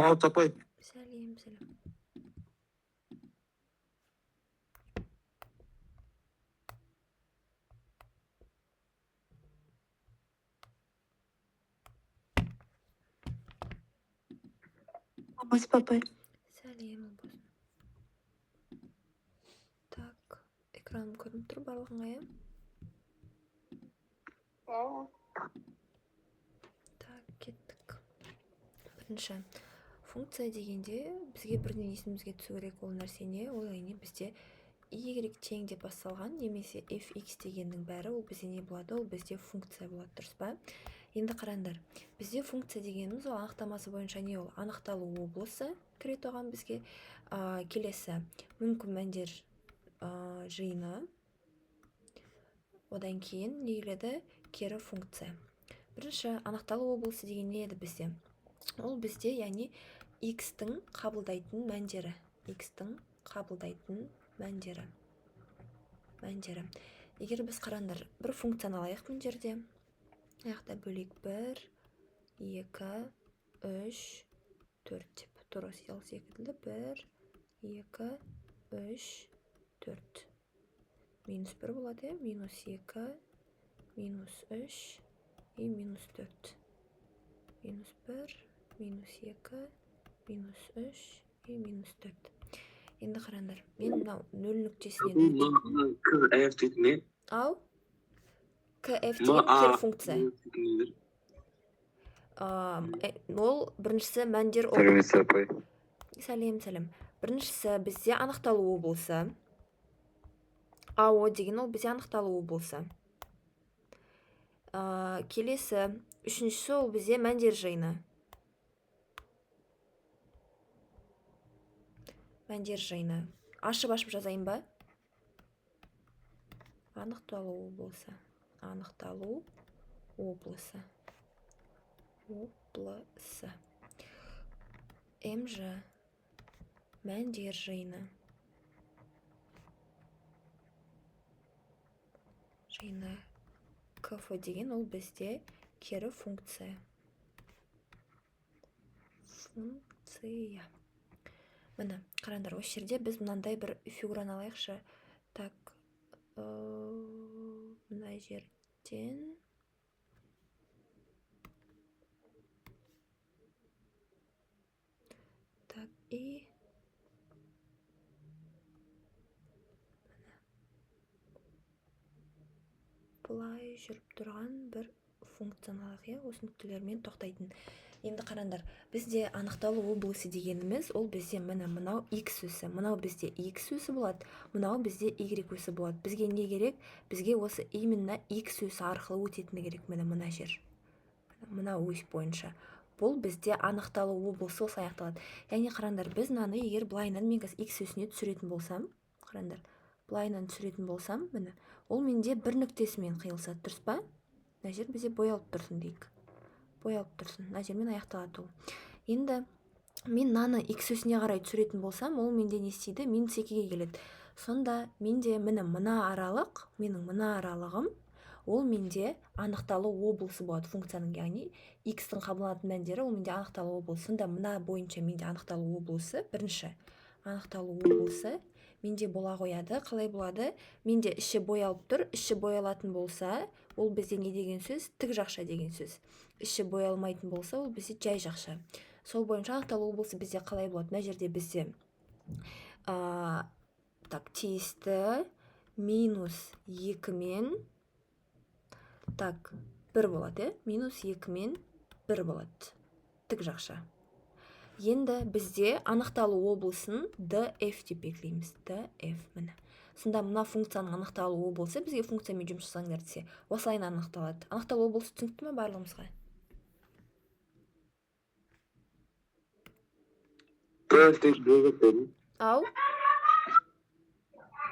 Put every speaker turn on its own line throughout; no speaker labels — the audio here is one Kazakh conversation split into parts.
Мағаут апай.
Сәлем, сәлем.
Алмас папай.
Сәлем, болсын. Так, экраным көрініп тұр барлығыңа, иә? Так, кеттік. Бірінші, функция дегенде бізге бірден есімізге түсу керек ол нәрсе не? Ол әрине бізде y тең деп басталған, немесе fx дегеннің бәрі ол бізде не болады? Ол бізде функция болады, дұрыс па? Енді қараңдар, бізде функция дегеніміз ол анықтамасы бойынша не ол? Анықталу облысы кіреді оған бізге. Келесі мүмкін мәндер жиыны. Одан кейін не келеді? Кері функция. Бірінші анықталу облысы деген не еді бізде? Ол бізде, яғни x-тің қабылдайтын мәндері. X-тің қабылдайтын мәндері. Егер біз қараңдар, бір функцияны алайық мына жерде. Аяқта бөлек 1, 2, 3, 4 деп. Тура секілді 1, 2, 3, 4. Минус 1 болады, минус 2, минус 3 и минус 4. Минус 1, минус 2, минус 3 и минус 4. Енді қараңдар, мен мынау 0 нүктесінен өтетін.
KF дейтін не?
Ау? KF деген кері функция. Ол біріншісі мәндер
Сәлеметсіз апай.
Сәлем, сәлем. Біріншісі бізде анықталу облысы. АО деген ол бізде анықталу облысы. Келесі, үшіншісі ол бізде мәндер жиыны. Мәндер жиыны. Ашып жазайын ба? Анықталу облысы. Анықталу облысы. МЖ мәндер жиыны. Жиыны КФ деген ол бізде кері функция. Міне, қараңдар, осы жерде біз мынандай бір фигураны алайықшы. Так, мына жерден так, и былай жүріп тұрған бір функцияны алайық, осы нүктелермен тоқтайтын. Енді қараңдар, бізде анықталу облысы дегеніміз, ол бізде мынау x өсі, мынау бізде x өсі болады, мынау бізде y өсі болады. Бізге не керек? Бізге осы именно x өсі арқылы өтетіні керек, мына жер. Мына ось бойынша. Бұл бізде анықталу облысы осы аяқталады. Яғни қараңдар, біз мынаны егер былайынан мен x өсіне түсіретін болсам, қараңдар, былайынан түсіретін болсам, міне, ол менде бір нүктесімен қиылса, дұрыс па? Мына жер бізде боялып тұрсын дейік. Боялып тұрсын. Мына жермен аяқталады ол. Енді мен мынаны x өсіне қарай түсіретін болсам, ол менде не істейді? Минус 2-ге келеді. Сонда менде мына аралық, менің мына аралығым, ол менде анықталу облысы болады функцияның, яғни x-тің қабылданатын мәндері, ол менде анықталу облысы. Сонда мына бойынша менде анықталу облысы, бірінші анықталу облысы менде бола қояды. Қалай болады? Менде іші боялып тұр. Іші боялатын болса, ол бізде не деген сөз? Тік жақша деген сөз. Іші боялмайтын болса, ол бізде жай жақша. Сол бойынша анықталу облысы бізде қалай болады? Мына жерде бізде тиісті минус 2-мен так, 1 болады, минус 2-мен 1 болады. Тік жақша. Енді бізде анықталу облысын df деп белгілейміз. df, міне. Сонда мына функцияның анықталу облысы бізге функциямен жұмыс жасаңдар десе, осылайын анықталады. Анықталу облысы түсінікті ме барлығымызға? Ау?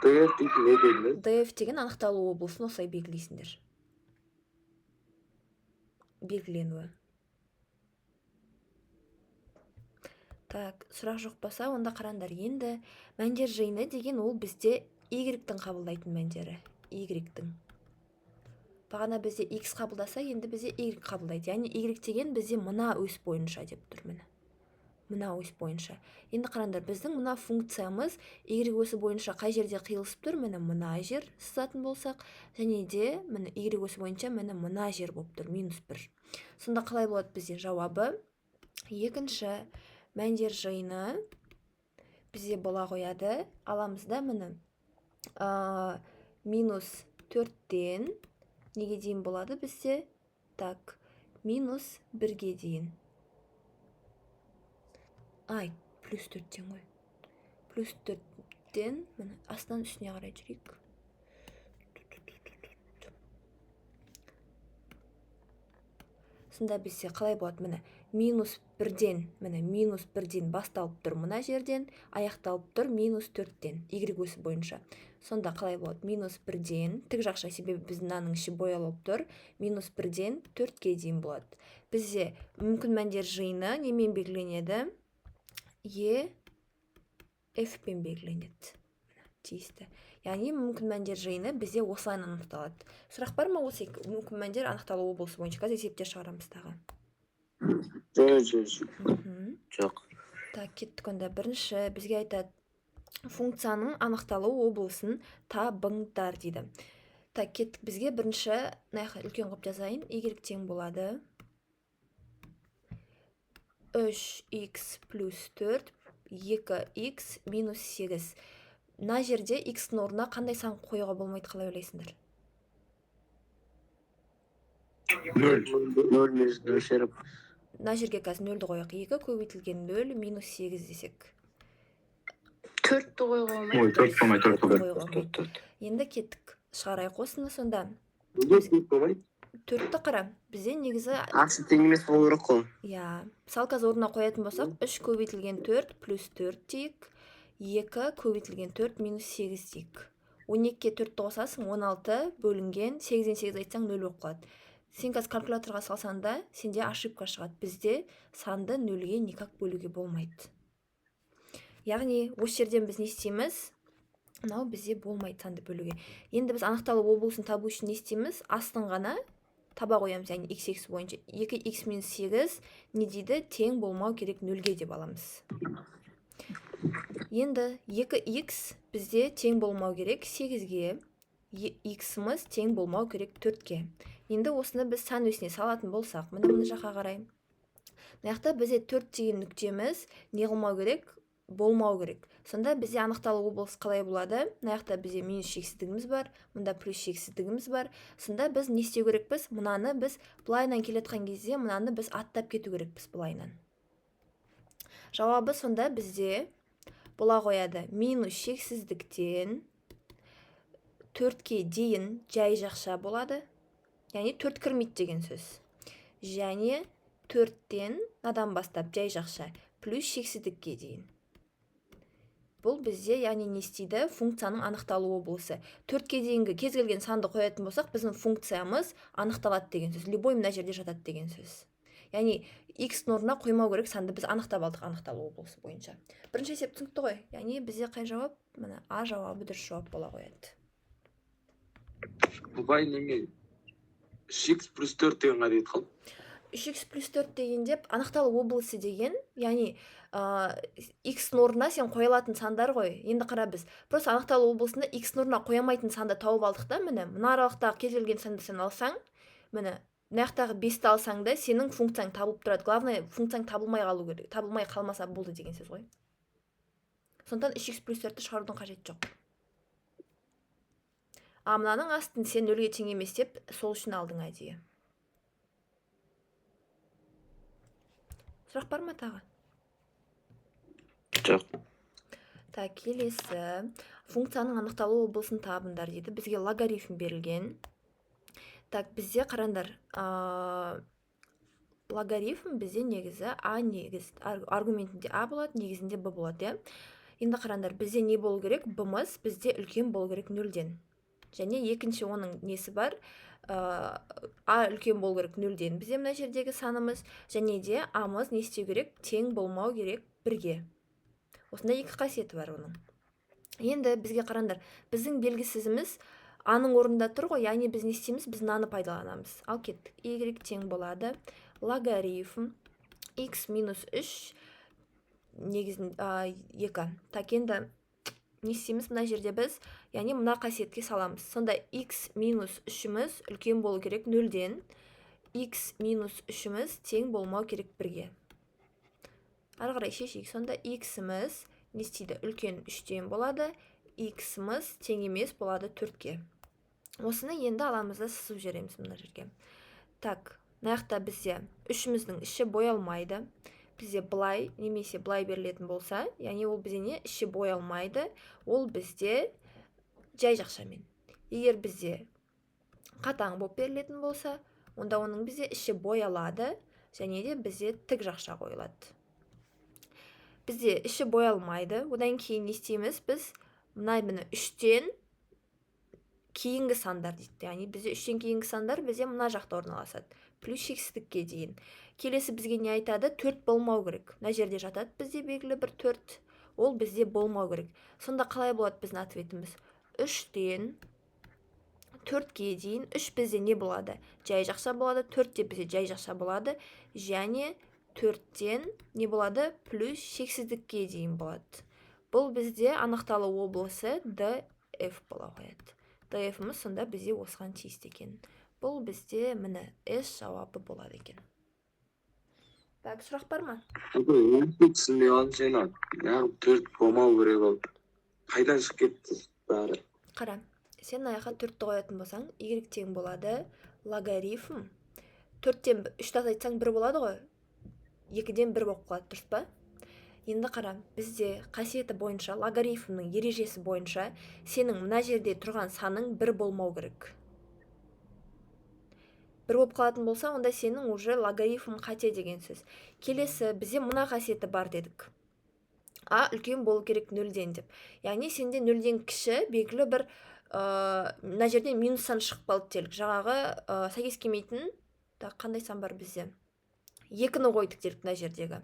df деген анықталу облысын осылай белгілейсіңдер. Белгіленуі. Так, сұрақ жоқ болса, онда қараңдар. Енді мәндер жиыны деген ол бізде y-тің қабылдайтын мәндері. Y-тің. Бағана бізде x қабылдаса, енді бізде y қабылдайды. Яғни y деген бізде мына ось бойынша деп тұр, міне. мына ось бойынша. Енді қараңдар, біздің мына функциямыз y осі бойынша қай жерде қиылысып тұр? Міне мына жер сызатын болсақ, және де міне y осі бойынша міне мына жер болып тұр, -1. Сонда қалай болады бізде жауабы? Екінші мәндер жиыны бізде бола қояды. Аламыз да міне -4-тен неге дейін болады бізде? Так, -1-ге дейін. Ай, +4-тен ғой. +4-тен, міне астан үстіне қарай жүрейік. Сонда бізде қалай болады? Міне -1-ден, міне -1-ден басталып тұр мына жерден, аяқталып тұр -4-тен, y осі бойынша. Сонда қалай болады? -1-ден, тік жақша себебі біздің мынаның іші боялып тұр, -1-ден 4-ге дейін болады. Бізде мүмкін мәндер жиыны немен белгіленеді? F-пен белгіленеді. Тиісті. Яғни мүмкін мәндер жиыны бізде осылай анықталады. Сұрақ бар ма осы мүмкін мәндер анықталу облысы бойынша? Қазір есептер шығарамыз тағы.
Жоқ.
Так, кеттік онда. Бірінші бізге айтады, функцияның анықталу облысын табыңдар дейді. Так, кеттік. Бізге бірінші үлкен қылып жазайын. Y тең болады 3x + 4, 2x - 8. Мына жерде x-ның орнына қандай сан қоюға болмайды, қалай ойлайсыңдар?
0 мөлшері.
Мына жерге қазір 0-ді қояйық. 2 көбейтілген 0 -8 десек.
4-ті қойға
Ой,
болмайды.
4 болмай, 4
қоюға
болмай.
болмайды. Енді кеттік. Шығарайық осыны сонда.
4 болмай.
4-ті қара. Бізде негізі
Ақсы тең емес болу керек қой.
Я, мысалы қазір орнына қоятын болсақ, 3 көбейтілген 4 + 4 дейік, 2 көбейтілген 4 - 8 дейік. 12-ке 4-ті қосасың, 16 бөлінген 8-ден 8 айтсаң 0 болып қалады. Сен қазір калькуляторға салсаң да, сенде ошибка шығады. Бізде санды 0-ге никак бөлуге болмайды. Яғни, осы жерден біз не істейміз? Мынау бізде болмайды санды бөлуге. Енді біз анықталу облысын табу үшін не істейміз? Астын ғана таба қоямыз, яғни x бойынша. 2x - 8 не дейді? Тең болмау керек 0-ге деп аламыз. Енді 2x бізде тең болмау керек 8-ге, x-іміз тең болмау керек 4-ге. Енді осыны біз сан өсіне салатын болсақ, мына жаққа қарай. Мынаяқта бізде 4 деген нүктеміз не қылмау керек? Болмау керек. Сонда бізде анықталу облысы қалай болады? Мынаяқта бізде минус шексіздігіміз бар, мұнда плюс шексіздігіміз бар. Сонда біз не істеу керекпіз? Мынаны біз былайынан келетқан кезде, мынаны біз аттап кету керекпіз былайынан. Жауабы сонда бізде бола қояды. Минус шексіздіктен 4-ке дейін жай жақша болады. Яғни 4 кірмейді деген сөз. Және 4-тен надан бастап жай жақша плюс шексіздікке дейін. Бұл бізде, яғни не істейді? Функцияның анықталу облысы. 4-ке дейінгі кез келген санды қоятын болсақ, біздің функциямыз анықталады деген сөз. Любой мына жерде жатады деген сөз. Яғни x-ның орнына қоймау керек санды біз анықтап алдық анықталу облысы бойынша. Бірінші есеп түсінікті ғой. Яғни бізде қай жауап? Міне А жауабы дұрыс жауап бола қояды.
Бұлай неме 3x + 4 деген қайда қалды?
3x + 4 деген деп анықталу облысы деген, яғни x-ның орнына сен қойылатын сандар ғой. Енді қара біз. Просто анықталу облысында x-ның орнына қоймайтын санды тауып алдық та, міне мына аралықтағы кез келген санды сен алсаң, міне мынаяқтағы 5-ті алсаң да сенің функцияң табылып тұрады. Главное, функцияң табылмай қалу керек. Табылмай қалмаса болды деген сөз ғой. Сондықтан 3x + 4-ті шығарудың қажеті жоқ. А мынаның астын сен 0-ге тең емес деп сол үшін алдың әдейі. Сұрақ бар ма тағы?
Жоқ.
Так, келесі. Функцияның анықталу облысын табыңдар дейді. Бізге логарифм берілген. Так, бізде қараңдар. Логарифм бізде негізі А негіз. Аргументінде А болады, негізінде Б болады. Енді қараңдар, бізде не болу керек? Б-мыз бізде үлкен болу керек 0-ден. Және екінші оның несі бар? А үлкен болу керек 0-ден. Бізде мына жердегі санымыз. Және де А-мыз не істеу керек? Тең болмау керек 1-ге. Осында екі қасиеті бар оның. Енді бізге қараңдар. Біздің белгісізіміз А-ның орнында тұр ғой. Яғни біз не істейміз? Біз мынаны пайдаланамыз. Ал кеттік. Y тең болады. Логарифм x - 3 негізін 2. Так, енді не істейміз мына жерде біз, яғни мына қасиетке саламыз. Сонда x минус 3-іміз үлкен болу керек 0-ден, x минус 3-іміз тең болмау керек 1-ге. Ары қарай шешейік. Сонда x-іміз не істейді? Үлкен 3-ден болады, x-іміз тең емес болады 4-ге. Осыны енді аламызда сызып жібереміз мына жерге. Так, мынаяқта бізде 3-іміздің іші боялмайды. Бізде былай немесе былай берілетін болса, яғни ол бізде не? Іші боялмайды, ол бізде жай жақшамен. Егер бізде қатаң болып берілетін болса, онда оның бізде іші боялады, және де бізде тік жақша қойылады. Бізде іші боялмайды, одан кейін не істейміз? Біз мына 3-тен кейінгі сандар дейді. Яғни бізде 3-тен кейінгі сандар бізде мына жақта орналасады. Плюс шексіздікке дейін. Келесі бізге не айтады? 4 болмау керек. Мына жерде жатады бізде белгілі бір 4. Ол бізде болмау керек. Сонда қалай болады біздің ответіміз? 3-тен 4-ге дейін 3 бізде не болады? Жай жақша болады. 4-те бізде жай жақша болады. Және 4-тен не болады? Плюс шексіздікке дейін болады. Бұл бізде анықталу облысы DF бола қояды. DF-іміз сонда бізде осыған тиісті екен. Бұл бізде міне S жауабы болады екен. Так, сұрақ бар ма?
түсінбей қалдым сені. Неғып 4 болмау керек ол. Қайдан шығып кетті бәрі?
Қара, сен аяққа 4-ті қоятын болсаң, Y тең болады логарифм. 4-тен 3-ті азайтсаң 1 болады ғой. 2-ден 1 болып қалады, дұрыс па? Енді қара, бізде қасиеті бойынша, логарифмның ережесі бойынша, сенің мына жерде тұрған саның 1 болмау керек. 1 болып қалатын болса, онда сенің уже логарифм қате деген сөз. Келесі, бізде мына қасиеті бар дедік. А үлкен болу керек 0-ден деп. Яғни сенде 0-ден кіші белгілі бір мына жерде минус сан шығып қалды делік. Жаңағы сәйкес келмейтін, қандай сан бар бізде? 2-ні қойдық делік мына жердегі.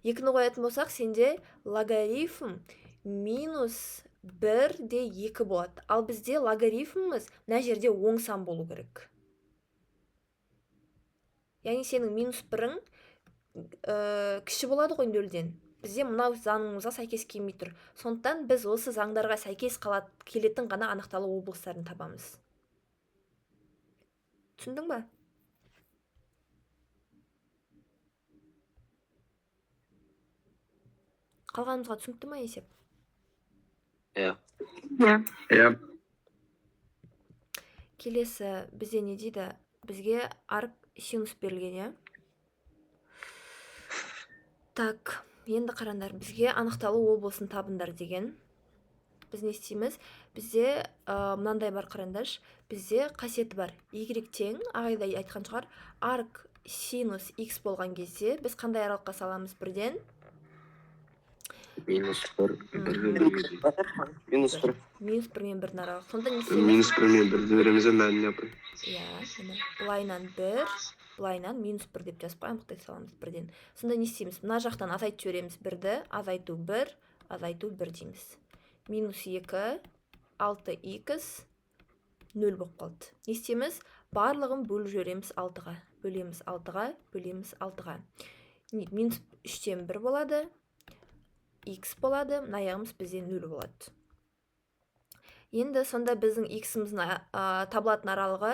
2-ні қоятын болсақ, сенде логарифм минус 1-де 2 болады. Ал бізде логарифміміз мына жерде оң сан болу керек. Яғни сенің минус 1-ің кіші болады ғой 0-ден. Бізде мынау заңымызға сәйкес келмей тұр. Сондықтан біз осы заңдарға сәйкес келетін ғана анықталу облыстарын табамыз. Түсіндің ба? Қалғанымызға түсінікті ма есеп?
Иә.
Келесі бізде не дейді? Бізге арк синус берілген, иә? Так, енді қараңдар, бізге анықталу облысын табындар деген. Біз не істейміз? Бізде мынандай бар, қараңдаршы. Бізде қасиеті бар. Y тең, ағайда айтқан шығар, арк синус x болған кезде біз қандай аралыққа саламыз? 1-ден?
Минус 1. Минус 1.
Минус 1 мен 1-дің аралық. Сонда не істейміз?
Минус 1 мен 1-ді береміз мәніне апай.
Иә, былайнан 1, былайнан минус 1 деп жазып қойып мұқтай саламыз 1-ден. Сонда не істейміз? Мына жақтан азайтып жібереміз 1-ді, азайту 1, азайту 1 дейміз. Минус 2, 6x, 0 болып қалды. Не істейміз? Барлығын бөліп жібереміз 6-ға. Бөлеміз 6-ға, бөлеміз 6-ға. Минус 3-тен 1 болады, x болады, аяғымыз бізде 0 болады. Енді сонда біздің x-іміздің табылатын аралығы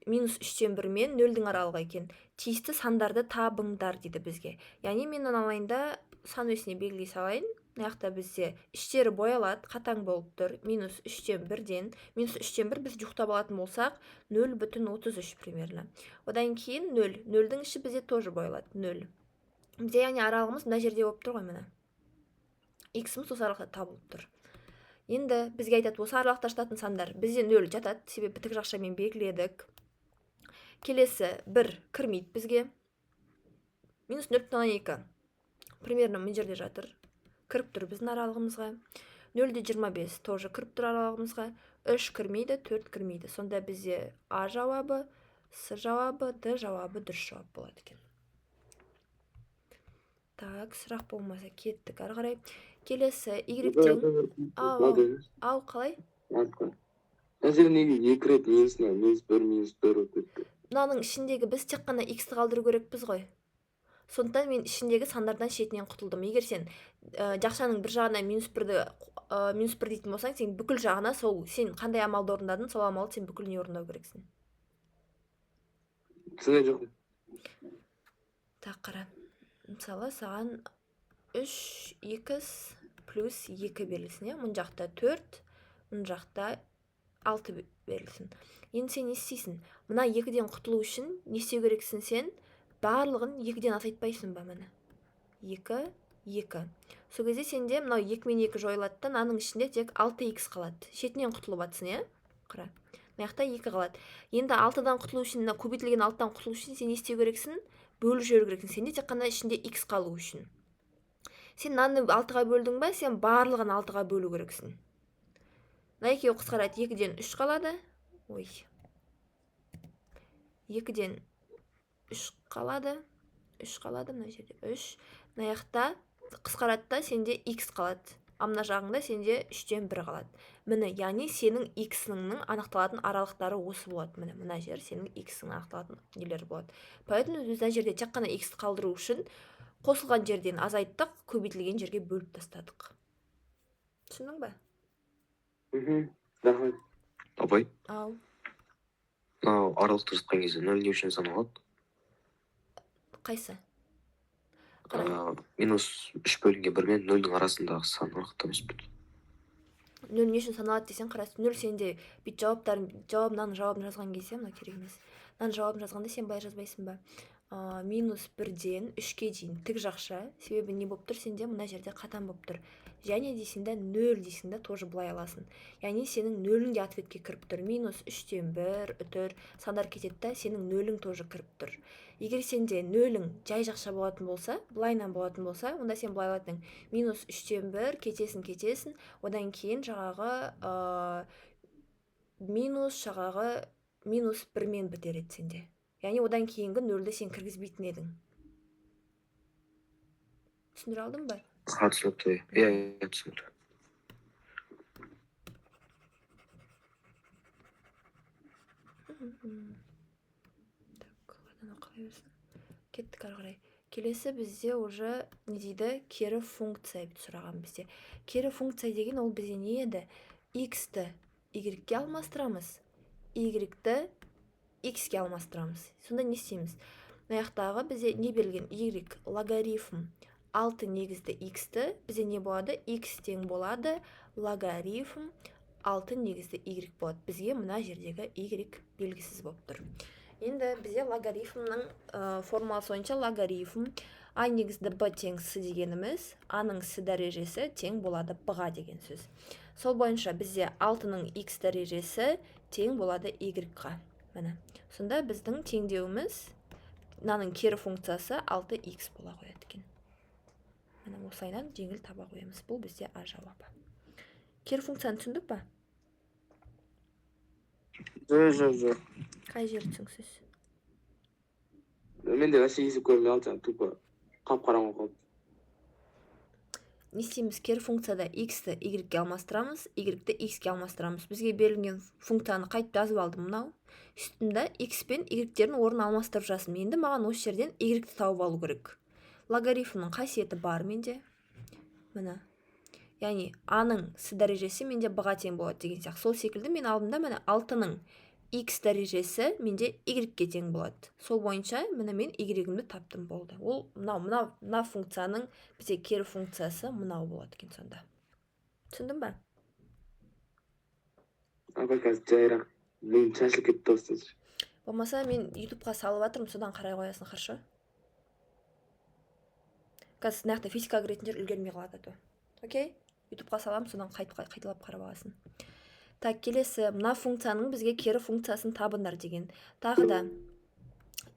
минус 3-тен 1 мен 0-дің аралығы екен. Тиісті сандарды табыңдар дейді бізге. Яғни мен алайында сан өсіне белгілей салайын. Мынаяқта бізде іштері боялады, қатаң болып тұр. Минус 3-тен 1-ден. Минус 3-тен 1 біз жұқтап алатын болсақ 0,33 примерно. Одан кейін 0. 0-дің іші бізде тоже боялады. 0. Бізде яғни аралығымыз мына жерде болып тұр ғой міне. X-іміз осы аралықта табылып тұр. Енді бізге айтады, осы аралықта жататын сандар бізде 0 жатады, себебі тік жақшамен белгіледік. Келесі 1 кірмейді бізге. Минус 0,2. Примерно мына жерде жатыр. Кіріп тұр біздің аралығымызға. 0,25 тоже кіріп тұр аралығымызға. 3 кірмейді, 4 кірмейді. Сонда бізде А жауабы, С жауабы, Д жауабы дұрыс жауап болады екен. Так, сұрақ болмаса кеттік ары қарай. Келесі Y-тен ау қалай?
Әзір неге 2 рет минус 1 өтеді?
Мынаның ішіндегі біз тек қана x-ті қалдыру керекпіз ғой. Сондықтан мен ішіндегі сандардан шетінен құтылдым. Егер сен жақшаның бір жағына минус бір дейтін болсаң, сен бүкіл жағына сен қандай амалды орындадың, сол амалды сен бүкіліне орындау керексің.
түсінген жоқпын.
Так, қара. Мысалы, саған 3x плюс 2 берілсін, иә? Мұн жақта 4, мұн жақта 6 берілсін. Енді сен не істейсің? Мына 2-ден құтылу үшін не істеу керексің сен? Барлығын 2-ден азайтпайсың ба міне? 2, 2. Сол кезде сенде мынау 2 мен 2 жойылады да, аның ішінде тек 6x қалады. Шетінен құтылып атсың, иә? Қара. Мына жақта 2 қалады. Енді 6-дан құтылу үшін, көбейтілген 6-дан құтылу үшін сен не істеу керексің? Бөліп жіберу керексің. Сенде тек қана ішінде x қалу үшін. Сен мынаны 6-ға бөлдің ба, сен барлығын 6-ға бөлу керексің. Мына екеуі қысқарады, 2-ден 3 қалады. Ой. 2-ден 3 қалады. 3 қалады мына жерде. 3. Мына жақта қысқарады да, сенде x қалады. Мына жағыңда сенде 3-ден 1 қалады. Міне, яғни сенің x-іңнің анықталатын аралықтары осы болады. Міне, мына жер сенің x-ің анықталатын нелері болады. Поэтому біз мына жерде тек қана x қалдыру үшін қосылған жерден азайттық, көбейтілген жерге бөліп тастадық. Түсіндің ба?
Рахмет.
Апай,
Ау.
мынау аралықты жатқан кезде 0 не үшін саналады?
Қайсы?
Минус 3 бөлінген 1 мен 0-ның арасындағы сан анықтамыз бит.
0 не үшін саналады десең, қарасын, 0 сенде бит мынаның жауабын жазған кезде, мына керек емес. Мынаның жауабын жазғанда сен былай жазбайсың ба? Минус 1-ден 3-ке дейін тік жақша, себебі не болып тұр, сенде мына жерде қатан болып тұр. Және дейсіңді 0 дейсіңді тоже былай аласың. Яғни сенің 0-ің де ответке кіріп тұр. Минус 3-ден 1, 4 сандар кетеді да, сенің 0-ің тоже кіріп тұр. Егер сенде 0-ің жай жақша болатын болса, былайынан болатын болса, онда сен былай алатың. Минус 3-ден 1 кетесің, одан кейін жағағы минус 1-мен бітер еді сенде. Яғни одан кейінгі 0-ді сен кіргізбейтін едің. Түсіндіре алдың ба?
Түсінікті. Иә, түсінікті.
Так, ладно, қалай берсін. Кеттік ары қарай. Келесі бізде уже не дейді? Кері функция сұраған бізде. Кері функция деген ол бізде не еді? X-ті Y-ге алмастырамыз, Y-ті X-ге алмастырамыз. Сонда не істейміз? Мына жақтағы бізде не берілген? Y логарифм 6 негізді X-ті бізде не болады? X тең болады логарифм 6 негізді Y болады. Бізге мына жердегі Y белгісіз болып тұр. Енді бізде логарифмның формуласы бойынша логарифм А негізді Б тең С дегеніміз, А-ның С дәрежесі тең болады Б-ға деген сөз. Сол бойынша бізде 6-ның X дәрежесі тең болады Y-ға. Міне. Сонда біздің теңдеуіміз, мынаның кері функциясы 6x бола қояды екен. Міне осылайдан жеңіл таба қоямыз. Бұл бізде А жауабы. Кері функцияны түсіндік па?
Жоқ.
Қай жері түсініксіз?
Мен де вообще есеп көрмей алсам, тупо қап-қараңғы қалды.
Не істейміз? Кері функцияда x-ті y-ге алмастырамыз, y-ті x-ге алмастырамыз. Бізге берілген функцияны қайтып жазып алдым мынау. Үстімді x пен y-терін орын алмастырып жаздым. Енді маған осы жерден y-ті тауып алу керек. Логарифмның қасиеті бар менде. Міне. Яғни А-ның С дәрежесі менде Б-ға тең болады деген сияқты. Сол секілді мен алдымда міне 6-ның X дәрежесі менде Y-ге тең болады. Сол бойынша міне мен Y-імді таптым болды. Ол мына функцияның бізде кері функциясы мынау болады екен сонда. Түсіндің ба?
Апа қазір жайырақ. Мен шашылып кетті достар.
Болмаса мен YouTube-ға салып жатырмын, содан қарай қоясың, хорошо? Қазір нақты физикаға кіретін жер үлгермей қалады. Окей? YouTube-қа салам, содан қайталап қарап аласың. Так, келесі, мына функцияның бізге кері функциясын табындар деген. Тағы да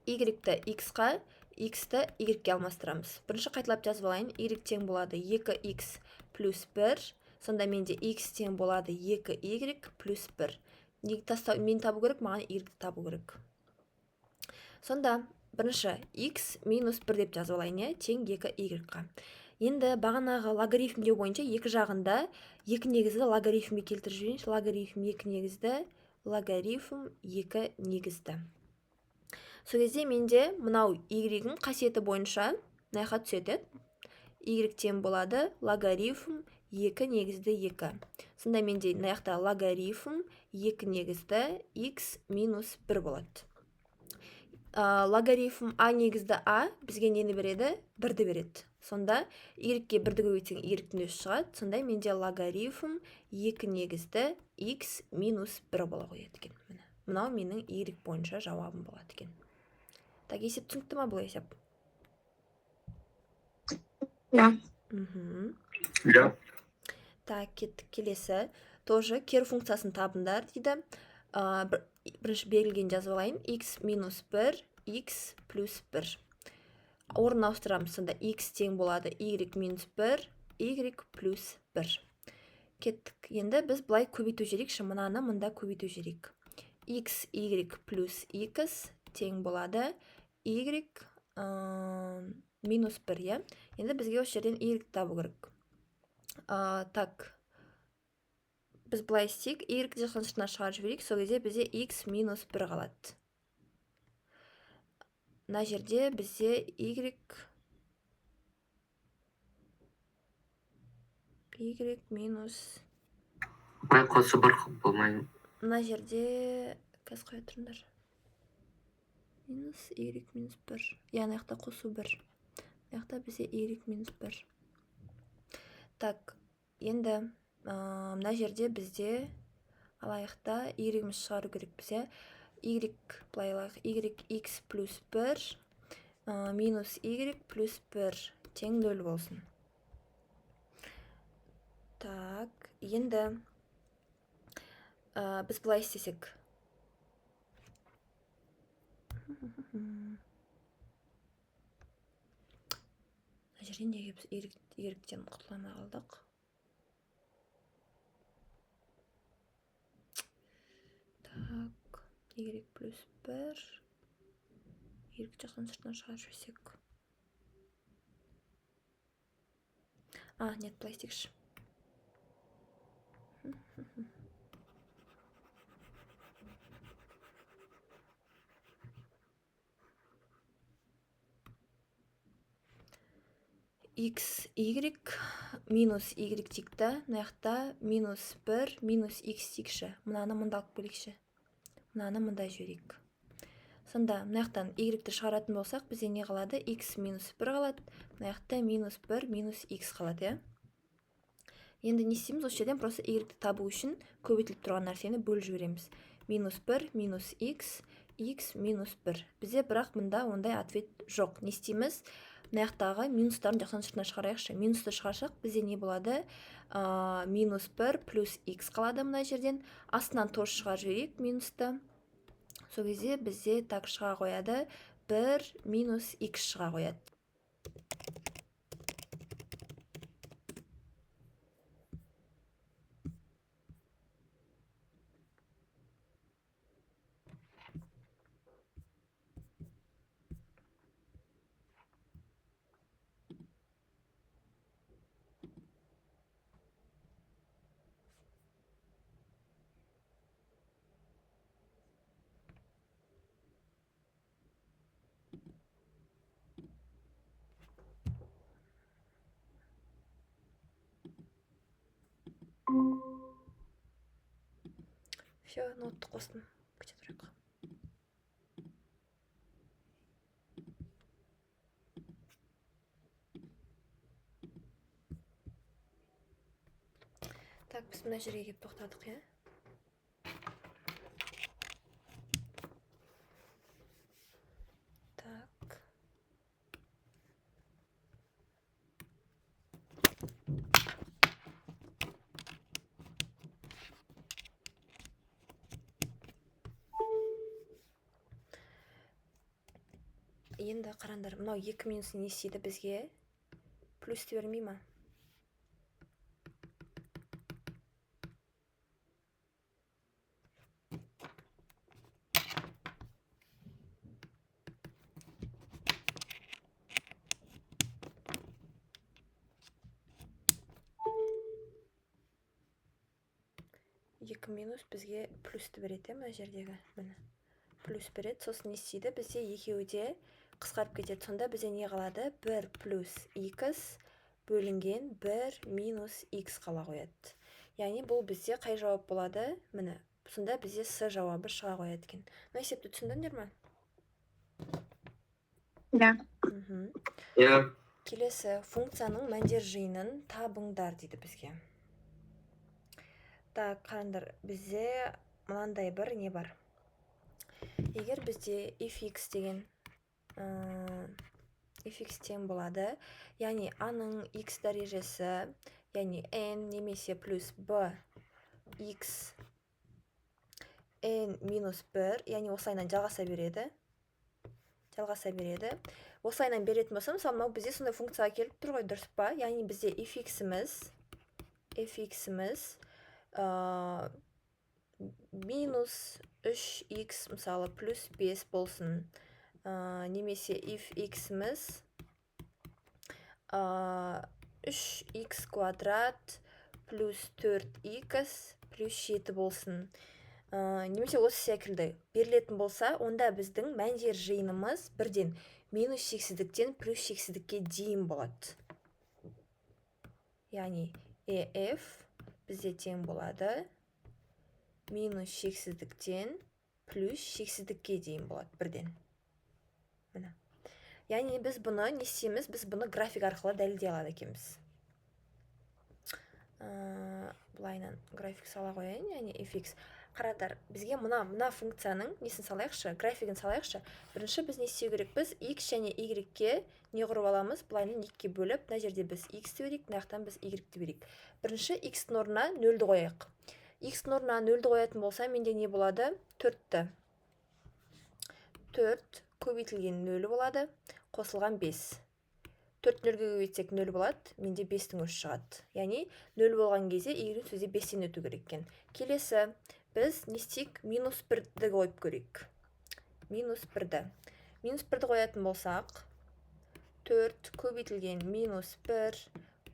y-ті x-қа, x-ті y-ге алмастырамыз. Бірінші қайталап жазып алайын. Y тең болады 2x плюс 1. Сонда менде x тең болады 2y плюс 1. Мен табу керек, маған y-ті табу керек. Сонда бірінші x минус 1 деп жазып алайын, тең 2y-ға. Енді бағанағы логарифмдеу бойынша екі жағында екі негізді логарифмге келтіріп жіберейінші. Логарифм 2 негізді, логарифм 2 негізді. Сол кезде менде мынау y-дің қасиеті бойынша мына жаққа түседі. Y тең болады логарифм 2 негізді 2. Сонда менде мына жақта логарифм 2 негізді x минус 1 болады. Логарифм a негізді a бізге нені береді? 1-ді береді. Сонда y-ге 1-ді көбейтсең y-тің өзі шығады. Сонда менде логарифм 2 негізді x минус 1 бола қояды екен. Мынау менің y бойынша жауабым болады екен. Так, есеп түсінікті ма бұл есеп?
Иә.
иә.
Так, кеттік келесі. Тоже кері функциясын табыңдар дейді. Бірінші берілген жазып алайын. X минус 1, X плюс 1. Орын ауыстырамыз. Сонда X тең болады Y минус 1, Y плюс 1. Кеттік. Енді біз бұлай көбейту жерекші. Мынаны мұнда көбейту жерек. X, Y плюс X тең болады Y минус 1, е? Енді бізге осы жерден Y табу керек. Так, біз бұлай істейік, Y жақын сыртына шығарып жіберейік, сол кезде бізде X минус 1 қалады. Мына жерде бізде Y минус...
Бұлай қосы бір болмайды.
Мына жерде... Қазір қоя тұрыңдар. Минус Y минус 1. Яғни жақта қосу 1. Яқта бізде Y минус 1. Так, енді мына жерде бізде алаяқта Y-міз шығару керек бізе. Y бұлай алайық. YX плюс 1 минус Y плюс 1 тең 0 болсын. Так, енді біз бұлай істесек. Мына жерде неге біз Y-тен құтыламай қалдық? Так, Y плюс 1. Y жақын сыртынан шығарып жіберсек. Нет, бұлай істейікші. X, Y минус Y текті, мына жақта минус 1 минус X текші. Мынаны мұнда алып келейікші. Мынаны мұнда жіберейік. Сонда мына жақтан Y-ті шығаратын болсақ, бізде не қалады? X минус 1 қалады. Мына жақта минус 1 минус X қалады, е? Енді не істейміз? Осы жерден просто Y-ті табу үшін көбейтіліп тұрған нәрсені бөліп жібереміз. Минус 1 минус X, X минус 1. Бізде бірақ мұнда ондай ответ жоқ. Не істейміз? Мына жақтағы минустарын жақсан сыртына шығарайықшы. Минусты шығарсақ, бізде не болады? Минус 1 плюс X қалады мына жерден. Астынан тоже шығарып жіберейік минусты. Сол кезде бізде так шыға қояды. 1 минус X шыға қояды. Все, нотты қостым. Күте тұрайық. Так, біз мына жерге келіп тоқтадық, е? Так. Енді қараңдар, мынау 2 минус не істейді бізге? Плюсті бермей ма? Екі минус бізге плюсті береді, мына жердегі. Плюс береді, сосын не істейді? Бізде екеуі де қысқарып кетеді. Сонда бізде не қалады? 1 плюс x бөлінген 1 минус x қала қояды. Яғни бұл бізде қай жауап болады? Міне, сонда бізде с жауабы шыға қояды екен. Мына есепті түсіндіңдер ме?
Иә.
иә.
Келесі функцияның мәндер жиынын табыңдар дейді бізге. Так, қараңдар, бізде мынандай бір не бар. Егер бізде fx деген fx тең болады, яғни аның x дәрежесі, яғни n немесе плюс b x n минус 1, яғни осылайынан жалғаса береді. Осылайынан беретін болса, мысалы, мынау бізде сондай функцияға келіп тұр ғой, дұрыс па? Яғни бізде fx-іміз минус 3x, мысалы, плюс 5 болсын. Немесе fx-іміз 3x квадрат плюс 4x плюс 7 болсын. Немесе осы секілді берілетін болса, онда біздің мәндер жиынымыз бірден минус шексіздіктен плюс шексіздікке дейін болады. Яғни EF бізде тең болады минус шексіздіктен плюс шексіздікке дейін болады бірден. Міне. Яғни біз бұны не істейміз? Біз бұны график арқылы дәлелдей алады екенбіз. Бұлайынан график сала қояйын, яғни fx. Қарадар, бізге мына функцияның несін салайықшы, графигін салайықшы. Бірінші біз не істеу керек? Біз x және y-ке не құрып аламыз? Бұлайынан 2-ке бөліп, мына жерде біз x-ті берейік, мынаяқтан біз y-ті берейік. Бірінші x-тің орнына 0-ді қояйық. X-тің орнына 0-ді қоятын болса, менде не болады? 4-ті. 4 көбейтілген 0 болады, қосылған 5. 4 0-ге көбейтсек 0 болады, менде 5-тің өші шығады. Яғни 0 болған кезде y-дің сөзде 5-тен өту керек екен. Келесі, біз не істейік? Минус 1-ді қойып көрейік. Минус 1-ді. Минус 1-ді қоятын болсақ, 4 көбейтілген минус 1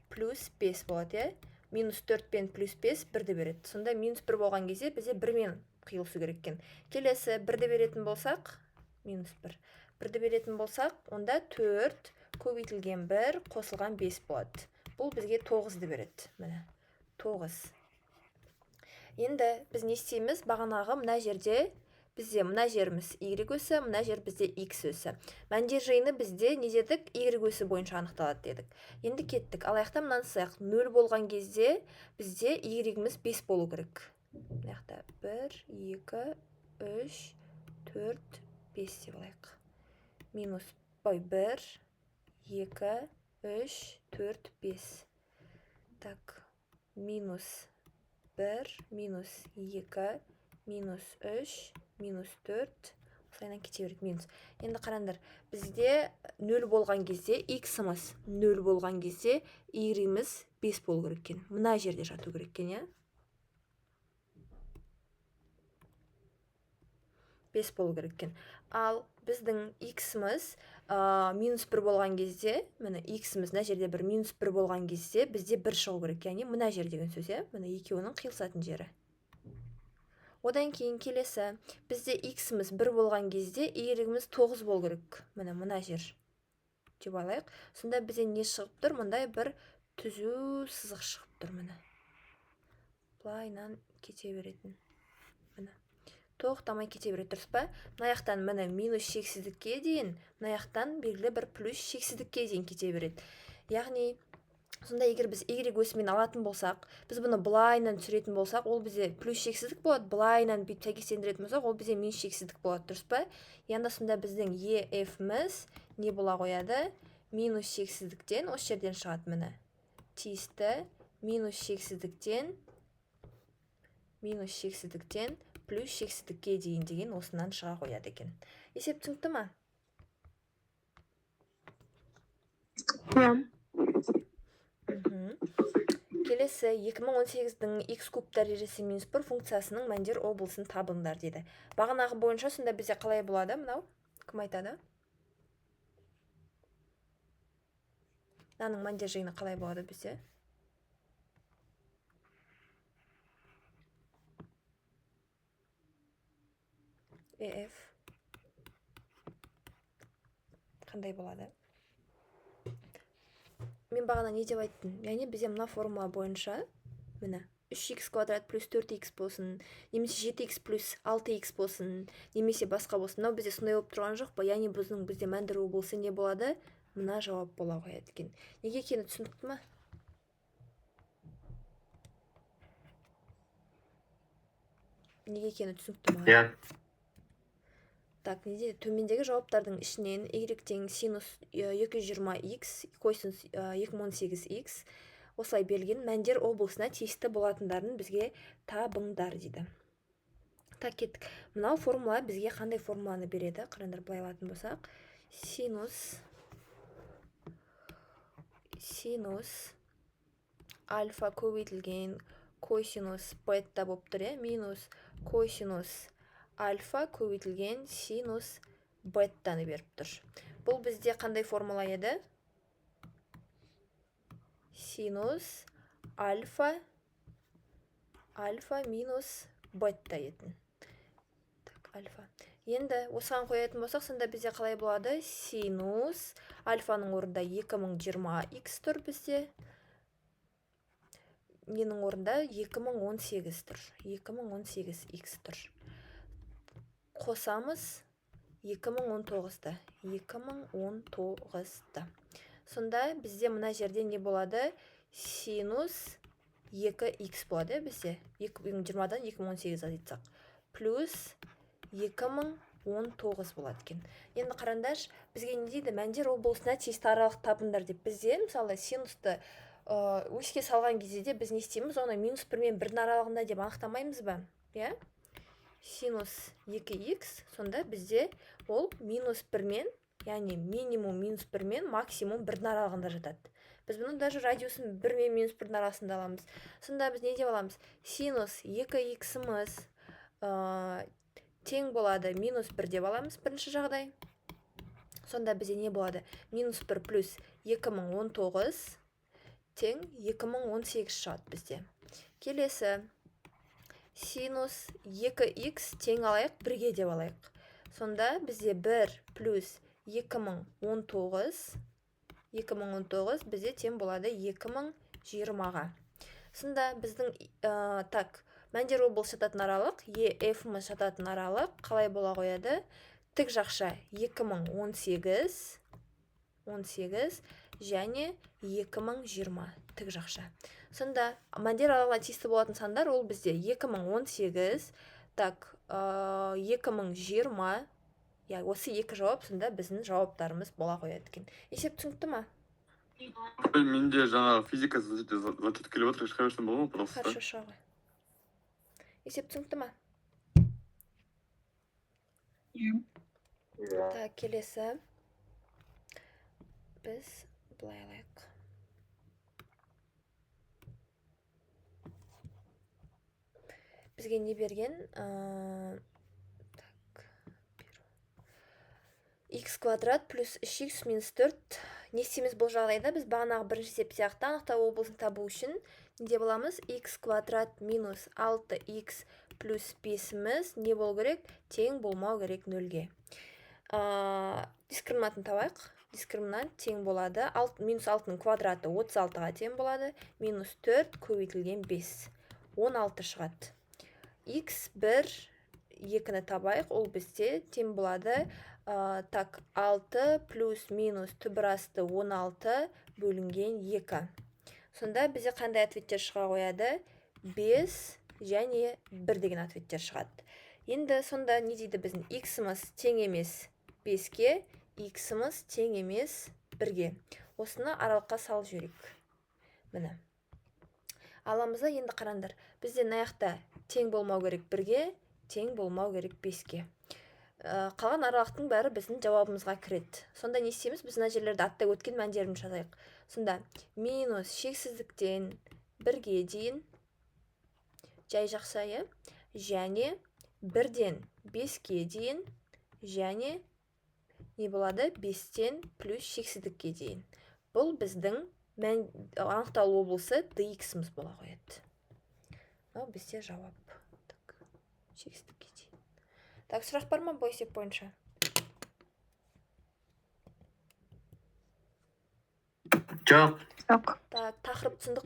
плюс 5 болады, е? Минус 4 пен плюс 5 1-ді береді. Сонда минус 1 болған кезде бізде 1-мен қиылысу керек екен. Келесі 1-ді беретін болсақ, минус 1. 1-ді беретін болсақ, онда 4 көбейтілген 1 қосылған 5 болады. Бұл бізге 9-ді береді. Міне, 9. Енді біз не істейміз? Бағанағы мына жерде бізде мына жеріміз y өсі, мына жер бізде x өсі. Мәндер жиыны бізде не дедік? Y өсі бойынша анықталады дедік. Енді кеттік. Алаяқта мынаны саяқ 0 болған кезде бізде y-іміз 5 болу керек. Мынаяқта 1, 2, 3, 4, 5 деп алайық. Минус 1, 2, 3, 4, 5. Так, минус 1, минус 2, минус 3, минус 4, осылайынан кете береді минус. Енді қараңдар, бізде 0 болған кезде x-іміз 0 болған кезде y-іміз 5 болу керек екен. Мына жерде жату керек екен, я? 5 болу керек екен. Ал біздің x-іміз минус 1 болған кезде, міне x-іміз мына жерде бір минус 1 болған кезде бізде 1 шығу керек, яғни мына жер деген сөз, е? Міне екеуінің қиылысатын жері. Одан кейін келесі, бізде x-іміз 1 болған кезде y-іміз 9 болу керек. Мына жер деп алайық. Сонда бізде не шығып тұр? Мұндай бір түзу сызық шығып тұр, міне. Бұлайынан кете беретін. Міне. Тоқтамай кете береді, дұрыс па? Мынаяқтан міне минус шексіздікке дейін, мынаяқтан белгілі бір плюс шексіздікке дейін кете береді. Яғни, сонда егер біз y өсімен алатын болсақ, біз бұны бұлайынан түсіретін болсақ, ол бізде плюс шексіздік болады, бұлайынан бүйтіп сәйкестендіретін болсақ, ол бізде минус шексіздік болады, дұрыс па? Яғни сонда біздің EF-міз не бола қояды? Минус шексіздіктен, осы жерден шығады міне. Тиісті минус шексіздіктен плюс шексіздікке дейін деген осынан шыға қояды екен. Есеп түсінікті ма? Келесі 2018-дің x куб дәрежесі минус 1 функциясының мәндер облысын табыңдар дейді. Бағанағы бойынша сонда бізде қалай болады? Мынау кім айтады? Мынаның мәндер жиыны қалай болады бізде? EF. қандай болады? Мен бағана не деп айттым? Яғни бізде мына формула бойынша міне 3x квадрат плюс 4x болсын, немесе 7x плюс 6x болсын, немесе басқа болсын. Мынау бізде сондай болып тұрған жоқ па? Яғни бізде мәндіру болса не болады? Мына жауап бола қояды екен. Неге екені түсінікті ма? Неге екені түсінікті ма?
Иә.
Так, неде төмендегі жауаптардың ішінен y тең синус 220x, косинус 2018x осылай берілген мәндер облысына тиісті болатындарын бізге табыңдар дейді. Так, кеттік. Мынау формула бізге қандай формуланы береді? Қараңдар, былай алатын болсақ, синус альфа көбейтілген косинус бета болып тұр, минус косинус альфа көбейтілген синус беттаны беріп тұр. Бұл бізде қандай формула еді? Синус альфа минус бетта етін. Так, альфа. Енді осыған қоятын болсақ, сонда бізде қалай болады? Синус альфаның орында 2020x тұр бізде. Ненің орында 2018 тұр. 2018x тұр. Қосамыз 2019-ды. 2019-ды. Сонда бізде мына жерде не болады? Синус 2x болады бізде. 2020-дан 2018 азайтсақ. Плюс 2019 болады екен. Енді қараңдар, бізге не дейді? Мәндер облысына тиісті аралық табыңдар деп. Бізде, мысалы, синусты өшке салған кезде біз не істейміз? Оны минус 1 мен 1-дің аралығында деп анықтамаймыз ба? Иә? Синус 2x, сонда бізде ол минус 1 мен, яғни минимум минус 1 мен максимум 1-дің аралығында жатады. Біз бұның даже радиусын 1 мен минус 1-дің арасында аламыз. Сонда біз не деп аламыз? Синус 2x-іміз тең болады минус 1 деп аламыз бірінші жағдай. Сонда бізде не болады? Минус 1 плюс 2019 тең 2018 шығады бізде. Келесі. Синус 2x тең алайық, 1-ге деп алайық. Сонда бізде 1 плюс 2019 бізде тең болады 2020-ға. Сонда біздің мәндер облыс жататын аралық, EF-іміз жататын аралық қалай бола қояды? Тік жақша 2018 және 2020 тік жақша. Сонда мәндер аралығына тиісті болатын сандар ол бізде 2018, 2020, осы екі жауап, сонда біздің жауаптарымыз бола қояды екен. Есеп түсінікті ма?
Менде жаңа физика зачет келіп отыр, шыға берсем болады ма, пожалуйста?
Хорошо, шыға. Есеп түсінікті ма? Так, келесі. Біз былай алайық. Бізге не берген? X квадрат плюс 3x минус 4. Не істейміз бұл жағдайда? Біз бағанағы бірінші есеп сияқты анықтау облысын табу үшін не деп аламыз? X квадрат минус 6x плюс 5-іміз не болу керек? Тең болмау керек 0-ге. Дискриминантын табайық. Дискриминант тең болады. Минус 6-ның квадраты 36-ға тең болады. Минус 4 көбейтілген 5. 16 шығады. X 1, 2-ні табайық. Ол бізде тең болады. 6 плюс минус түбірасты 16 бөлінген 2. Сонда бізде қандай ответтер шыға қояды? 5 және 1 деген ответтер шығады. Енді сонда не дейді біздің? X-іміз тең емес 5-ге, X-іміз тең емес 1-ге. Осыны аралыққа салып жіберейік. Міне. Аламызда енді қараңдар. Бізде аяқта тең болмау керек 1-ге, тең болмау керек 5-ге. Қалған аралықтың бәрі біздің жауабымызға кіреді. Сонда не істейміз? Біз мына жерлерді аттай өткен мәндерін жазайық. Сонда минус шексіздіктен 1-ге дейін жай жақсайы, және 1-ден 5-ге дейін, және не болады? 5-тен плюс шексіздікке дейін. Бұл біздің анықталу облысы dx-іміз бола қояды. Бұл бізде жауап. Шексіздікке дейін. Так, сұрақ бар ма бұл есеп бойынша?
жоқ.
Жоқ.
Так, тақырып түсіндік